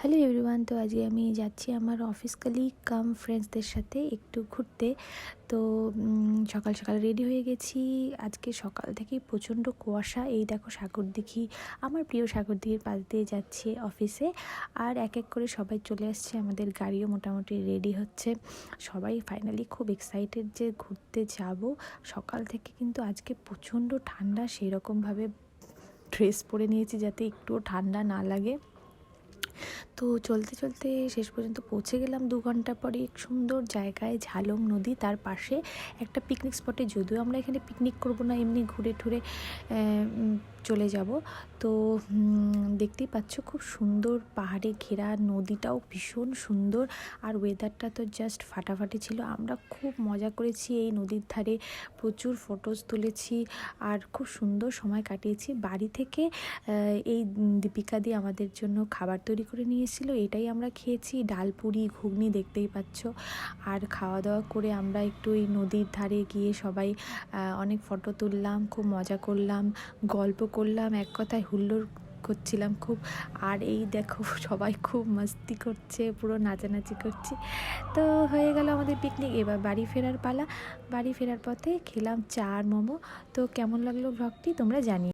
Hello everyone, তো আজকে আমি যাচ্ছি আমার অফিস কলিগ কাম ফ্রেন্ডসদের সাথে একটু ঘুরতে। তো সকাল সকাল রেডি হয়ে গেছি। আজকে সকাল থেকেই প্রচণ্ড কুয়াশা। এই দেখো সাগরদিঘি, আমার প্রিয় সাগরদিঘির পাশ দিয়ে যাচ্ছি অফিসে। আর এক এক করে সবাই চলে আসছে, আমাদের গাড়িও মোটামুটি রেডি হচ্ছে। সবাই ফাইনালি খুব এক্সাইটেড যে ঘুরতে যাব। সকাল থেকে কিন্তু আজকে প্রচণ্ড ঠান্ডা, সেই রকমভাবে ড্রেস পরে নিয়েছি যাতে একটুও ঠান্ডা না লাগে। তো চলতে চলতে শেষ পর্যন্ত পৌঁছে গেলাম 2 ঘন্টা পরে এক সুন্দর জায়গায়, ঝালং নদী, তার পাশে একটা পিকনিক স্পটে। যদিও আমরা এখানে পিকনিক করব না, এমনি ঘুরে ঠুরে চলে যাব। তো দেখতেই পাচ্ছ খুব সুন্দর পাহাড়ে ঘেরা, নদীটাও ভীষণ সুন্দর, আর ওয়েদারটা তো জাস্ট ফাটাফাটি ছিল। আমরা খুব মজা করেছি এই নদীর ধারে, প্রচুর ফটোজ তুলেছি আর খুব সুন্দর সময় কাটিয়েছি। বাড়ি থেকে এই দীপিকা দি আমাদের জন্য খাবার তৈরি করে নিয়ে এসেছিল, এটাই আমরা খেয়েছি। ডাল পুরি, ঘুগনি দেখতেই পাচ্ছ। আর খাওয়া দাওয়া করে আমরা একটু এই নদীর ধারে গিয়ে সবাই অনেক ফটো তুললাম, খুব মজা করলাম, গল্প করলাম, এক কথায় হুল্লোড় করছিলাম খুব। আর এই দেখো সবাই খুব মাস্তি করছে, পুরো নাচানাচি করছি। তো হয়ে গেল আমাদের পিকনিক। এবার বাড়ি ফেরার পালা। বাড়ি ফেরার পথে খেলাম চা আর মোমো। তো কেমন লাগলো ব্লগটি তোমরা জানিও।